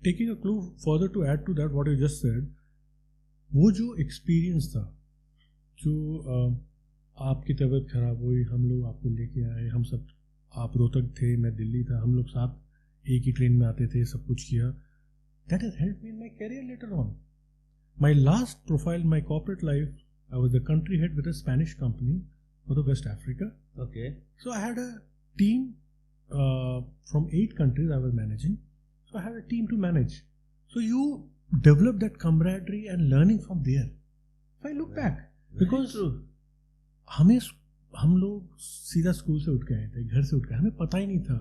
taking a clue further to add to that, what you just said, वो जो experience था, जो आपकी तबीयत खराब हुई, हम लोग आपको लेके आए, हम सब, आप रोहतक थे, मैं दिल्ली था, हम लोग साथ एक ही ट्रेन में आते थे, सब कुछ किया. That has helped me in my career later on. My last profile in my corporate life, I was the country head with a Spanish company for the West Africa. Okay. So I had a team from 8 countries I was managing. So I had a team to manage. So you develop that camaraderie and learning from there. So I look back, because हम लोग सीधा school से उठ के आए थे, घर से उठ के, हमें पता ही नहीं था,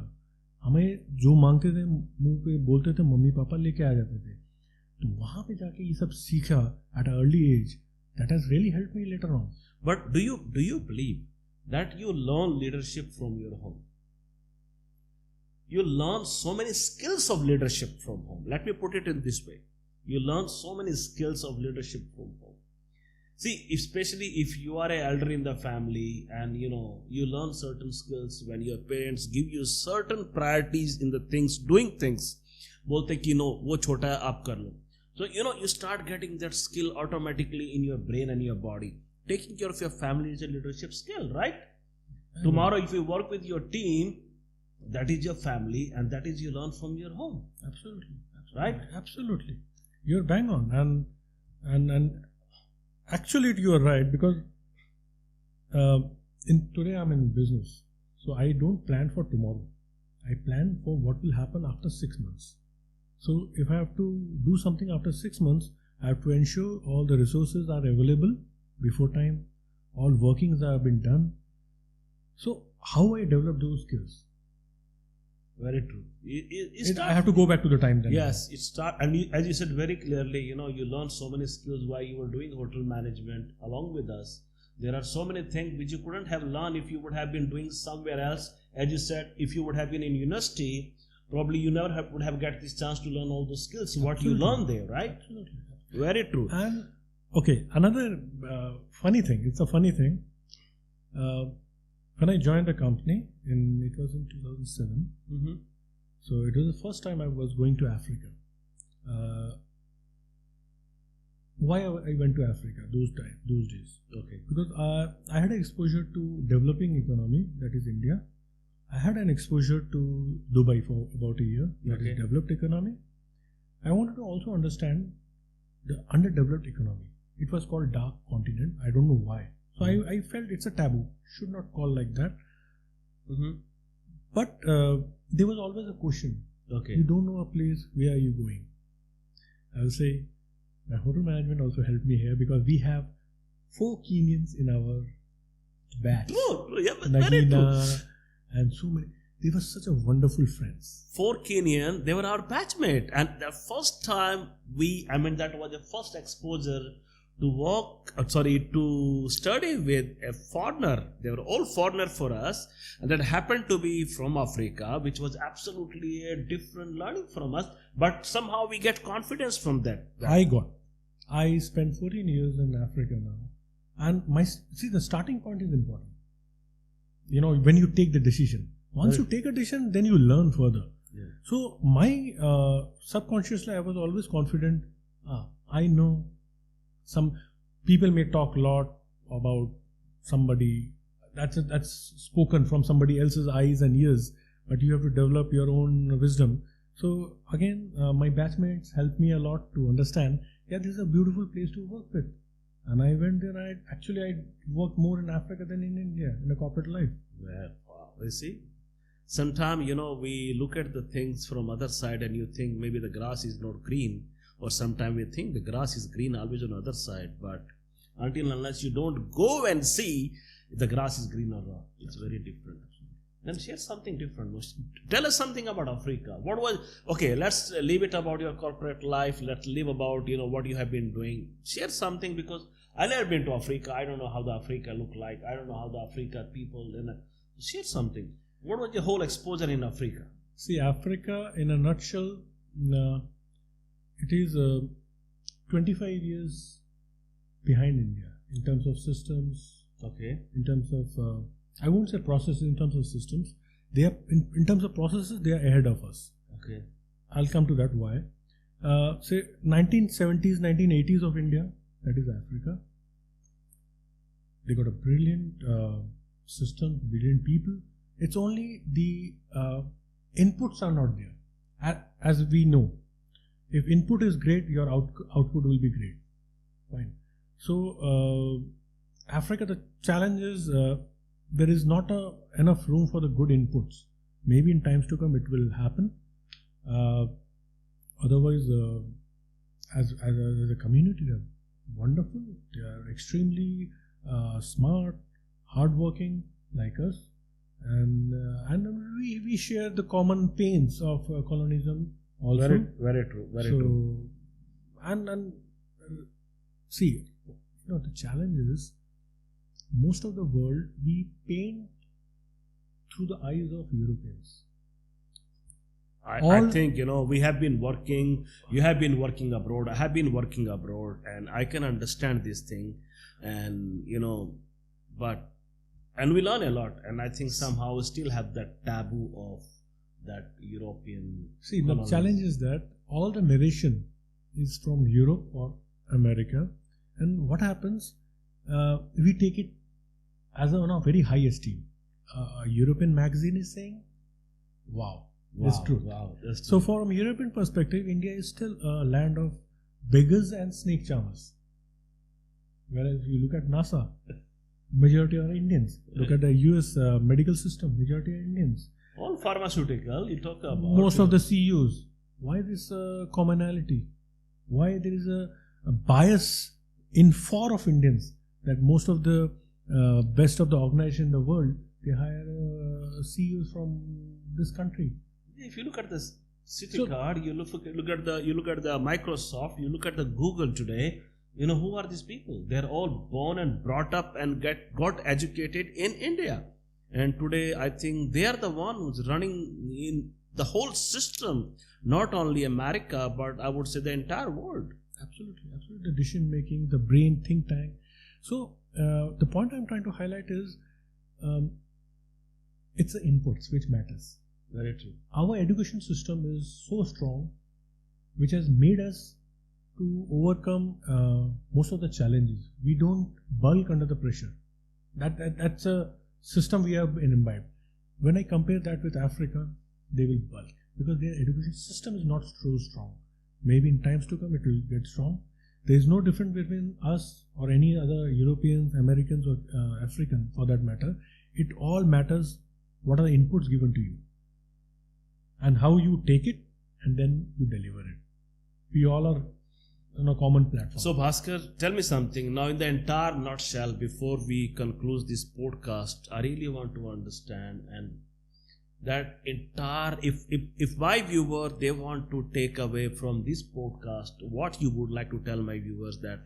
हमें जो मांगते थे मुंह पे बोलते थे, मम्मी पापा लेके आ जाते थे. तो वहाँ पे जाके ये सब सीखा at an early age. That has really helped me later on. But do you believe that you learn leadership from your home? You learn so many skills of leadership from home. Let me put it in this way. You learn so many skills of leadership from home. See, especially if you are an elder in the family, and you learn certain skills when your parents give you certain priorities in the things, doing things. बोलते कि no, वो छोटा है, आप कर लो. So, you start getting that skill automatically in your brain and your body. Taking care of your family is a leadership skill, right? Tomorrow, if you work with your team, that is your family, and that is you learn from your home. Absolutely. Right? Absolutely. You're bang on. And actually, you are right, because today I'm in business. So I don't plan for tomorrow. I plan for what will happen after 6 months. So if I have to do something after 6 months, I have to ensure all the resources are available before time, all workings have been done. So how I develop those skills? Very true. I have to go back to the time then. Yes, and as you said very clearly, you learn so many skills while you were doing hotel management along with us. There are so many things which you couldn't have learned if you would have been doing somewhere else. As you said, if you would have been in university, probably you never would have get this chance to learn all those skills, what you learn there, right? Absolutely. Very true. And okay, another funny thing. It's a funny thing. When I joined the company, it was in 2007. Mm-hmm. So it was the first time I was going to Africa. Why I went to Africa those days? Okay. Because I had exposure to developing economy, that is India. I had an exposure to Dubai for about a year, that is developed economy. I wanted to also understand the underdeveloped economy. It was called dark continent. I don't know why. So I felt it's a taboo. Should not call like that. Mm-hmm. But there was always a question. Okay. You don't know a place, where are you going? I will say, my hotel management also helped me here because we have 4 Kenyans in our batch. True. Yeah, but very true. Nagina and so many. They were such a wonderful friends. 4 Kenyan, they were our batchmate. And the first time that was the first exposure to study with a foreigner. They were all foreigner for us, and that happened to be from Africa, which was absolutely a different learning from us. But somehow we get confidence from that. I spent 14 years in Africa now, and the starting point is important. You know, when you take the decision. Once you take a decision, then you learn further. Yeah. So my subconsciously, I was always confident. I know. Some people may talk a lot about somebody. That's spoken from somebody else's eyes and ears, but you have to develop your own wisdom. So again, my batchmates helped me a lot to understand. Yeah, this is a beautiful place to work with, and I went there. I worked more in Africa than in India in a corporate life. Well, wow. You see, sometimes we look at the things from other side, and you think maybe the grass is not green. Or sometimes we think the grass is green always on the other side, but unless you don't go and see if the grass is green or not, it's very different. Then share something different. Tell us something about Africa. Let's leave it about your corporate life. Let's leave about, what you have been doing. Share something, because I never been to Africa. I don't know how the Africa look like. I don't know how the Africa people, share something. What was your whole exposure in Africa? See, Africa in a nutshell, it is 25 years behind India in terms of systems. Okay. In terms of, I won't say processes, in terms of systems. They are in terms of processes, they are ahead of us. Okay. I'll come to that why. Say 1970s, 1980s of India, that is Africa. They got a brilliant system, brilliant people. It's only the inputs are not there. As we know, if input is great, your output will be great. Fine. So, Africa, the challenge is there is not enough room for the good inputs. Maybe in times to come it will happen. Otherwise, as a community, they are wonderful. They are extremely smart, hardworking like us, and we share the common pains of colonialism. Also, very true. Very true. And see, the challenge is most of the world we paint through the eyes of Europeans. I think we have been working. You have been working abroad. I have been working abroad, and I can understand this thing, and and we learn a lot. And I think somehow we still have that taboo of that European. See, the challenge is that all the narration is from Europe or America, and what happens? We take it as on a very high esteem. A European magazine is saying, "Wow, that's true." Wow, that's true. So, from a European perspective, India is still a land of beggars and snake charmers. Whereas you look at NASA, majority are Indians. Look at the US medical system, majority are Indians. All pharmaceutical, you talk about. Most of the CEOs. Why this commonality? Why there is a bias in far of Indians that most of the best of the organization in the world, they hire CEOs from this country. If you look at the city card, you look at the Microsoft, you look at the Google today. You know, who are these people? They're all born and brought up and got educated in India. And today, I think they are the one who's running in the whole system, not only America, but I would say the entire world. Absolutely, absolutely. The decision making, the brain, think tank. So the point I'm trying to highlight is it's the inputs which matters. Very true. Our education system is so strong, which has made us to overcome most of the challenges. We don't bulk under the pressure. That's a system we have imbibed. When I compare that with Africa, they will bulk because their education system is not so strong. Maybe in times to come it will get strong. There is no difference between us or any other Europeans, Americans or African for that matter. It all matters what are the inputs given to you and how you take it and then you deliver it. We all are on a common platform. So Bhaskar, tell me something. Now in the entire nutshell, before we conclude this podcast, I really want to understand and that entire, if my viewer, they want to take away from this podcast, what you would like to tell my viewers that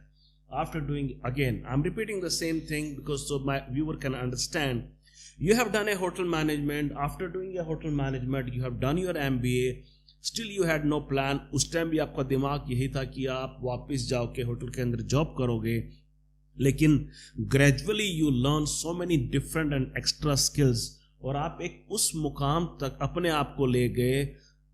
after doing, again, I'm repeating the same thing because so my viewer can understand. You have done a hotel management. After doing a hotel management, you have done your MBA. Still you had no plan. उस time भी आपका दिमाग यही था कि आप वापस जाओ के होटल के अंदर जॉब करोगे. लेकिन gradually you learn so many different and extra skills और आप एक उस मुकाम तक अपने आप को ले गए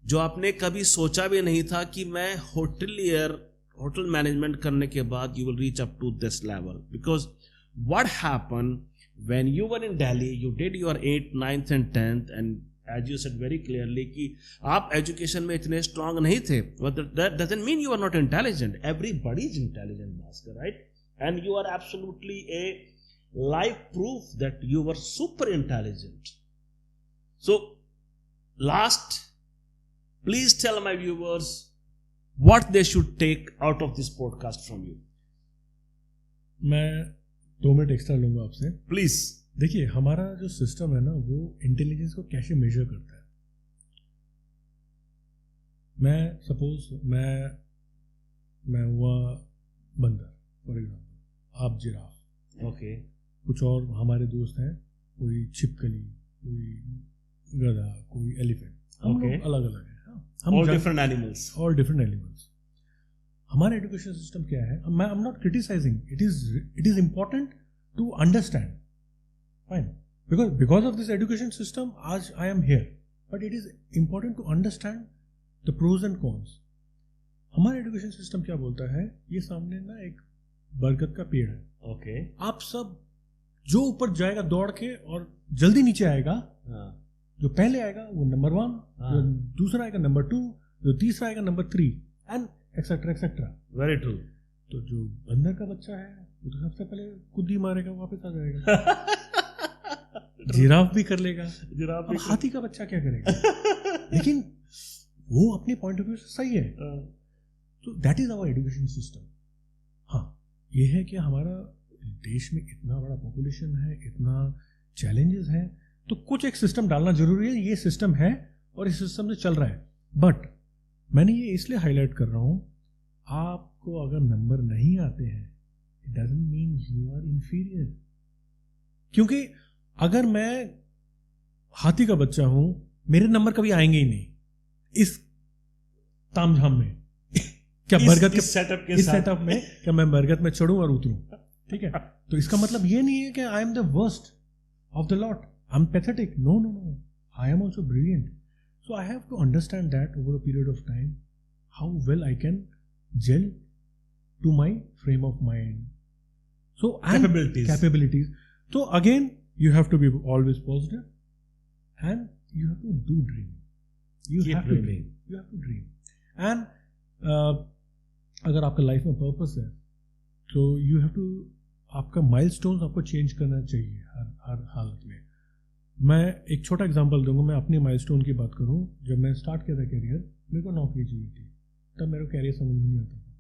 जो आपने कभी सोचा भी नहीं था कि मैं होटल मैनेजमेंट करने के बाद you will reach up to this level. Because what happened when you were in Delhi, you did your 8th, 9th and 10th and as you said very clearly कि आप एजुकेशन में इतने strong नहीं थे. But that doesn't mean you are not intelligent. Everybody is intelligent, Bhaskar, right? And you are absolutely a live proof that you were super intelligent. So, last, please tell my viewers what they should take out of this podcast from you. मैं 2 minute extra लूंगा आपसे. Please. देखिए हमारा जो system है ना वो intelligence को कैसे मेजर करता है. मैं सपोज मैं हुआ बंदर फॉर एग्जांपल, आप जिराफ, ओके, कुछ और हमारे दोस्त हैं, कोई छिपकली, कोई गधा, कोई एलिफेंट. हम लोग अलग अलग हैं. हम ऑल डिफरेंट एनिमल्स. हमारा एजुकेशन सिस्टम क्या है? I am not criticising. It is important to understand. Fine. Because of this education system, आज I am here. But it is important to understand the pros and cons. हमारा education system क्या बोलता है? ये सामने ना एक बरगद का पेड़ है. Okay. आप सब जो ऊपर जाएगा दौड़ के और जल्दी नीचे आएगा, जो पहले आएगा वो नंबर 1, जो दूसरा आएगा नंबर 2, जो तीसरा आएगा number 3 and etcetera etcetera. Very true. तो जो बंदर का बच्चा है वो तो सबसे पहले खुद ही मारेगा, वापस आ जाएगा. जिराफ भी कर लेगा. अब हाथी का बच्चा क्या करेगा? लेकिन वो अपने पॉइंट ऑफ व्यू से सही है. तो that is our education system. हाँ, ये है कि हमारा देश में इतना बड़ा पॉपुलेशन है, इतना चैलेंजेस हैं, तो कुछ एक सिस्टम डालना जरूरी है. ये सिस्टम है और इस सिस्टम से चल रहा है. बट मैंने ये इसलिए हाईलाइट कर रहा हूं, आपको अगर नंबर नहीं आते हैं it doesn't mean you are inferior. क्योंकि अगर मैं हाथी का बच्चा हूं, मेरे नंबर कभी आएंगे ही नहीं इस तामझाम में. क्या बरगद के सेटअप में क्या मैं बरगद में चढ़ूं और उतरूं? ठीक है. तो इसका मतलब ये नहीं है कि I am the worst of the lot, I am pathetic. No no no, I am also brilliant. So I have to understand that over a period of time how well I can gel to my frame of mind. So capabilities. तो again you have to be always positive and you have to do dreaming. You have to dream. And अगर आपका life में purpose है तो you have to, आपका milestones आपको change करना चाहिए हर हालत में. मैं एक छोटा एग्जांपल दूंगा. मैं अपने माइलस्टोन की बात करूं, जब मैं स्टार्ट किया था करियर, मेरे को नौकरी चाहिए थी. तब मेरे को कैरियर समझ में नहीं आता था.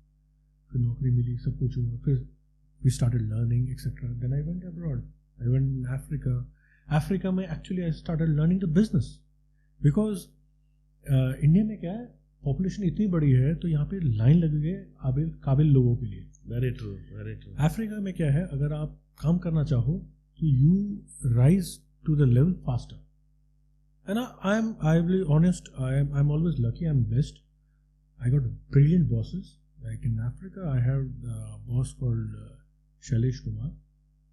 फिर नौकरी मिली, सब कुछ हुआ, फिर we started learning etc. Then I went abroad. I went in Africa. Africa में actually I started learning the business because India में क्या है, पॉपुलेशन इतनी बड़ी है तो यहाँ पे लाइन लगी है काबिल लोगों के लिए. Very true, very true. Africa में क्या है, अगर आप काम करना चाहो तो you rise to the level faster. And I will be honest, I'm always lucky, I'm blessed. I got brilliant bosses. Like in Africa, I have a boss called Shailesh Kumar.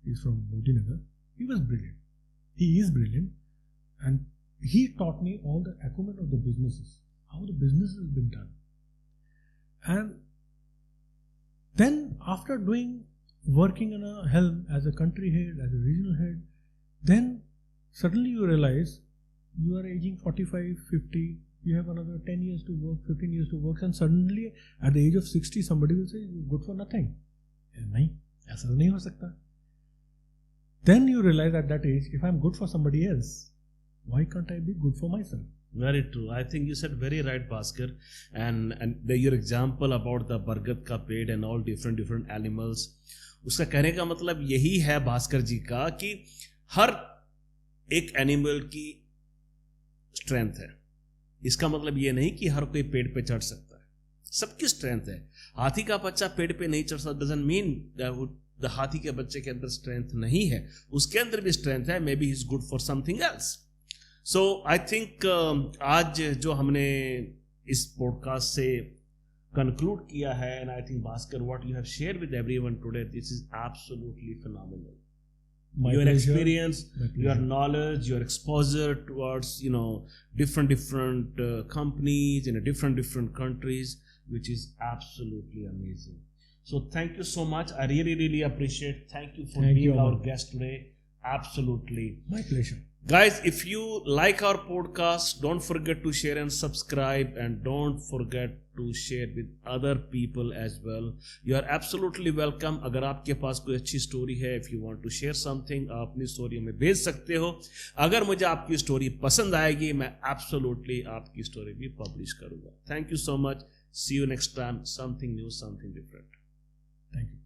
He's from Modi Nagar. He was brilliant. He is brilliant. And he taught me all the acumen of the businesses, how the business has been done. And then after working in a helm as a country head, as a regional head, then suddenly you realize you are aging 45, 50, you have another 10 years to work, 15 years to work, and suddenly at the age of 60 somebody will say you're good for nothing. नहीं, ऐसा तो नहीं हो सकता. Then you realize at that age, if I'm good for somebody else, why can't I be good for myself? Very true. I think you said very right, Bhaskar. And your example about the बरगद का पेड़ and all different animals, उसका कहने का मतलब यही है भास्कर जी का कि हर एक एनिमल की स्ट्रेंथ है. इसका मतलब ये नहीं कि हर कोई पेड़ पे चढ़ सकता है. सबकी स्ट्रेंथ है. हाथी का बच्चा पेड़ पे नहीं चढ़ सकता, डजंट मीन द हाथी के बच्चे के अंदर स्ट्रेंथ नहीं है. उसके अंदर भी स्ट्रेंथ है. May be he is good for something else. So I think आज जो हमने इस पॉडकास्ट से कंक्लूड किया है, and I think Bhaskar what you have shared with everyone today, this is absolutely phenomenal. Your experience, your knowledge, your exposure towards different companies in different countries, which is absolutely amazing. So thank you so much. I really appreciate. Thank you for being our guest today. Absolutely my pleasure. Guys, if you like our podcast, don't forget to share and subscribe, and don't forget to share with other people as well. You are absolutely welcome. अगर आपके पास कोई अच्छी story है, if you want to share something, आप अपनी story में भेज सकते हो. अगर मुझे आपकी स्टोरी पसंद आएगी, मैं absolutely आपकी स्टोरी भी पब्लिश करूँगा. Thank you so much. See you next time. Something new, something different. Thank you.